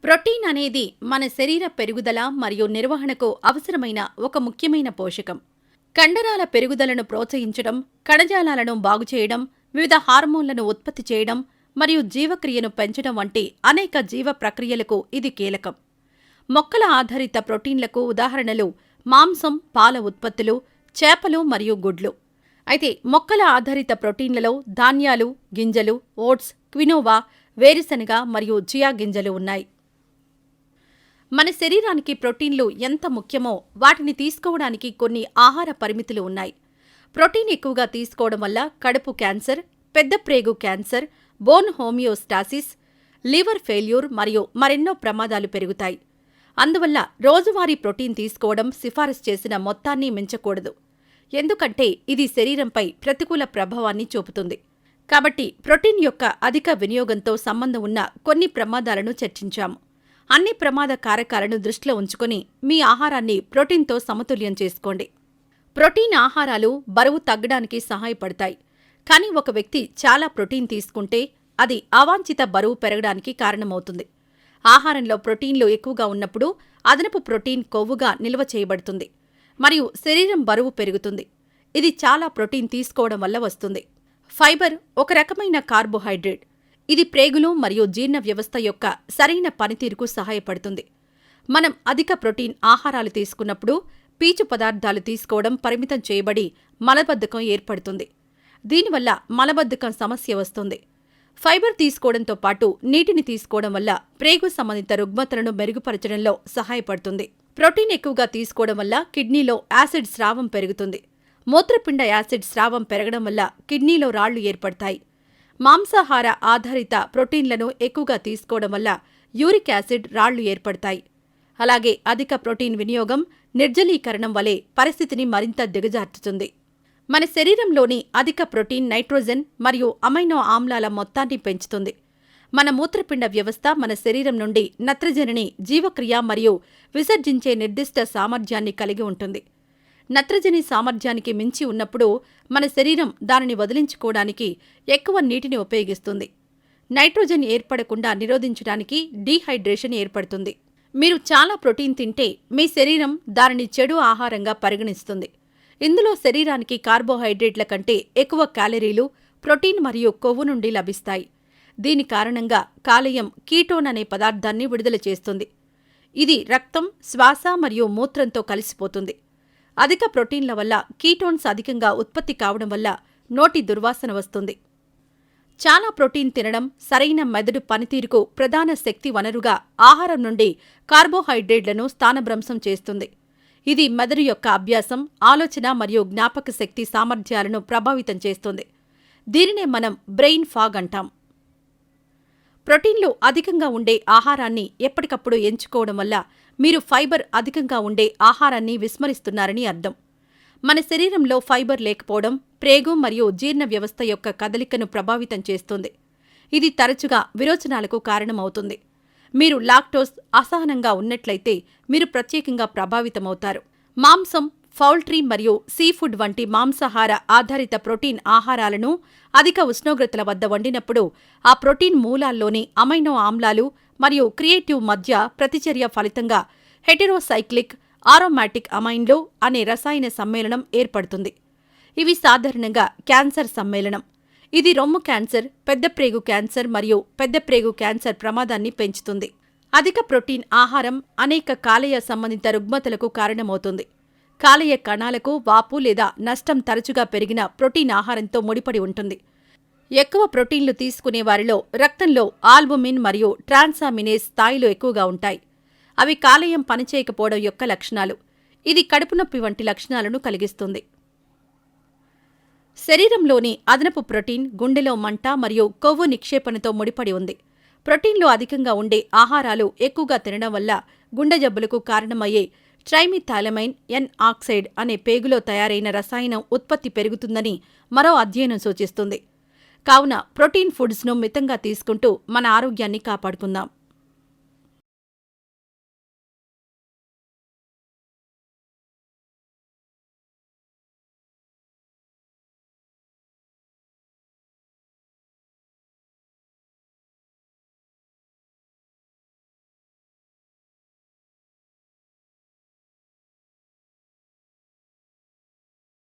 Protein అనేది మన శరీర పెరుగుదల మరియు నిర్వహణకు అవసరమైన ఒక ముఖ్యమైన పోషకం. కండరాల పెరుగుదలను ప్రోత్సహించడం, కణజాలాలను బాగుచేయడం, వివిధ హార్మోన్లను ఉత్పత్తి చేయడం మరియు జీవక్రియను పెంచడం వంటి అనేక జీవ ప్రక్రియలకు ఇది కీలకం. మొక్కల ఆధారిత ప్రోటీన్లకు ఉదాహరణలు మాంసం, పాల ఉత్పత్తులు, చేపలు మరియు గుడ్లు. అయితే మొక్కల ఆధారిత ప్రోటీన్లలో ధాన్యాలు, గింజలు, ఓట్స్, క్వినోవా, వేరుశనగ మరియు చియా గింజలు ఉన్నాయి. మన శరీరానికి ప్రోటీన్లు ఎంత ముఖ్యమో వాటిని తీసుకోవడానికి కొన్ని ఆహార పరిమితులు ఉన్నాయి. ప్రోటీన్ ఎక్కువగా తీసుకోవడం వల్ల కడుపు క్యాన్సర్, పెద్ద ప్రేగు cancer, bone homeostasis, liver failure మరియు మరెన్నో ప్రమాదాలు పెరుగుతాయి. అందువల్ల రోజువారీ ప్రోటీన్ తీసుకోవడం సిఫారసు చేసిన మొత్తాన్ని మించకూడదు. ఎందుకంటే ఇది శరీరంపై ప్రతికూల ప్రభావాన్ని చూపుతుంది. కాబట్టి ప్రోటీన్ యొక్క అధిక వినియోగంతో సంబంధం ఉన్న కొన్ని ప్రమాదాలను చర్చించాము. అన్ని ప్రమాద కారకాలను దృష్టిలో ఉంచుకొని మీ ఆహారాన్ని ప్రోటీన్తో సమతుల్యం చేసుకోండి. ప్రోటీన్ ఆహారాలు బరువు తగ్గడానికి సహాయపడతాయి. కానీ ఒక వ్యక్తి చాలా ప్రోటీన్ తీసుకుంటే అది అవాంఛిత బరువు పెరగడానికి కారణమవుతుంది. ఆహారంలో ప్రోటీన్లు ఎక్కువగా ఉన్నప్పుడు అదనపు ప్రోటీన్ కొవ్వుగా నిల్వ చేయబడుతుంది మరియు శరీరం బరువు పెరుగుతుంది. ఇది చాలా ప్రోటీన్ తీసుకోవడం వల్ల వస్తుంది. ఫైబర్ ఒక రకమైన కార్బోహైడ్రేట్. ఇది ప్రేగులు మరియు జీర్ణ వ్యవస్థ యొక్క సరైన పనితీరుకు సహాయపడుతుంది. మనం అధిక ప్రోటీన్ ఆహారాలు తీసుకున్నప్పుడు పీచు పదార్థాలు తీసుకోవడం పరిమితం చేయబడి మలబద్ధకం ఏర్పడుతుంది. దీనివల్ల మలబద్ధకం సమస్య వస్తుంది. ఫైబర్ తీసుకోవడంతో పాటు నీటిని తీసుకోవడం వల్ల ప్రేగు సంబంధిత రుగ్మతలను మెరుగుపరచడంలో సహాయపడుతుంది. ప్రోటీన్ ఎక్కువగా తీసుకోవడం వల్ల కిడ్నీలో యాసిడ్ స్రావం పెరుగుతుంది. మూత్రపిండ యాసిడ్ స్రావం పెరగడం వల్ల కిడ్నీలో రాళ్లు ఏర్పడతాయి. మాంసాహార ఆధారిత ప్రోటీన్లను ఎక్కువగా తీసుకోవడం వల్ల యూరిక్ యాసిడ్ రాళ్లు ఏర్పడతాయి. అలాగే అధిక ప్రోటీన్ వినియోగం నిర్జలీకరణం వలె పరిస్థితిని మరింత దిగజార్చుతుంది. మన శరీరంలోని అధిక ప్రోటీన్ నైట్రోజన్ మరియు అమైనో ఆమ్లాల మొత్తాన్ని పెంచుతుంది. మన మూత్రపిండ వ్యవస్థ మన శరీరం నుండి నత్రజనిని జీవక్రియ మరియు విసర్జించే నిర్దిష్ట సామర్థ్యాన్ని కలిగి ఉంటుంది. నత్రజని సామర్థ్యానికి మించి ఉన్నప్పుడు మన శరీరం దానిని వదిలించుకోవడానికి ఎక్కువ నీటిని ఉపయోగిస్తుంది. నైట్రోజన్ ఏర్పడకుండా నిరోధించడానికి డీహైడ్రేషన్ ఏర్పడుతుంది. మీరు చాలా ప్రోటీన్ తింటే మీ శరీరం దానిని చెడు ఆహారంగా పరిగణిస్తుంది. ఇందులో శరీరానికి కార్బోహైడ్రేట్ల కంటే ఎక్కువ క్యాలరీలు, ప్రోటీన్ మరియు కొవ్వు నుండి లభిస్తాయి. దీని కారణంగా కాలేయం కీటోన్ అనే పదార్థాన్ని విడుదల చేస్తుంది. ఇది రక్తం, శ్వాస మరియు మూత్రంతో కలిసిపోతుంది. అధిక ప్రోటీన్ల వల్ల కీటోన్స్ అధికంగా ఉత్పత్తి కావడం వల్ల నోటి దుర్వాసన వస్తుంది. చాలా ప్రోటీన్ తినడం సరైన మెదడు పనితీరుకు ప్రధాన శక్తి వనరుగా ఆహారం నుండి కార్బోహైడ్రేట్లను స్థానభ్రంశం చేస్తుంది. ఇది మెదడు యొక్క అభ్యాసం, ఆలోచన మరియు జ్ఞాపక శక్తి సామర్థ్యాలను ప్రభావితం చేస్తుంది. దీనినే మనం బ్రెయిన్ ఫాగ్ అంటాం. ప్రోటీన్లు అధికంగా ఉండే ఆహారాన్ని ఎప్పటికప్పుడు ఎంచుకోవడం వల్ల మీరు ఫైబర్ అధికంగా ఉండే ఆహారాన్ని విస్మరిస్తున్నారని అర్థం. మన శరీరంలో ఫైబర్ లేకపోవడం ప్రేగు మరియు జీర్ణ వ్యవస్థ యొక్క కదలికను ప్రభావితం చేస్తుంది. ఇది తరచుగా విరోచనాలకు కారణమవుతుంది. మీరు లాక్టోస్ అసహనంగా ఉన్నట్లయితే మీరు ప్రత్యేకంగా ప్రభావితమవుతారు. మాంసం, పౌల్ట్రీ మరియు సీఫుడ్ వంటి మాంసాహార ఆధారిత ప్రోటీన్ ఆహారాలను అధిక ఉష్ణోగ్రతల వద్ద వండినప్పుడు ఆ ప్రోటీన్ మూలాల్లోని అమైనో ఆమ్లాలు మరియు క్రియేటివ్ మధ్య ప్రతిచర్య ఫలితంగా హెటెరోసైక్లిక్ ఆరోమాటిక్ అమైన్లు అనే రసాయన సమ్మేళనం ఏర్పడుతుంది. ఇవి సాధారణంగా క్యాన్సర్ సమ్మేళనం. ఇది రొమ్ము క్యాన్సర్, పెద్ద ప్రేగు క్యాన్సర్ మరియు పెద్ద ప్రేగు క్యాన్సర్ ప్రమాదాన్ని పెంచుతుంది. అధిక ప్రోటీన్ ఆహారం అనేక కాలేయ సంబంధిత రుగ్మతలకు కారణమవుతుంది. కాలేయ కణాలకు వాపు లేదా నష్టం తరచుగా పెరిగిన ప్రోటీన్ ఆహారంతో ముడిపడి ఉంటుంది. ఎక్కువ ప్రోటీన్లు తీసుకునే వారిలో రక్తంలో ఆల్బుమిన్ మరియు ట్రాన్సామినేస్ స్థాయిలు ఎక్కువగా ఉంటాయి. అవి కాలేయం పనిచేయకపోవడం యొక్క లక్షణాలు. ఇది కడుపు నొప్పి వంటి లక్షణాలను కలిగిస్తుంది. శరీరంలోని అదనపు ప్రోటీన్ గుండెలో మంట మరియు కొవ్వు నిక్షేపణతో ముడిపడి ఉంది. ప్రోటీన్లు అధికంగా ఉండే ఆహారాలు ఎక్కువగా తినడం వల్ల గుండె జబ్బులకు కారణమయ్యే ట్రైమిథాలమైన్ ఎన్ ఆక్సైడ్ అనే పేగులో తయారైన రసాయనం ఉత్పత్తి పెరుగుతుందని మరో అధ్యయనం సూచిస్తుంది. కావున ప్రోటీన్ ఫుడ్స్ను మితంగా తీసుకుంటూ మన ఆరోగ్యాన్ని కాపాడుకుందాం.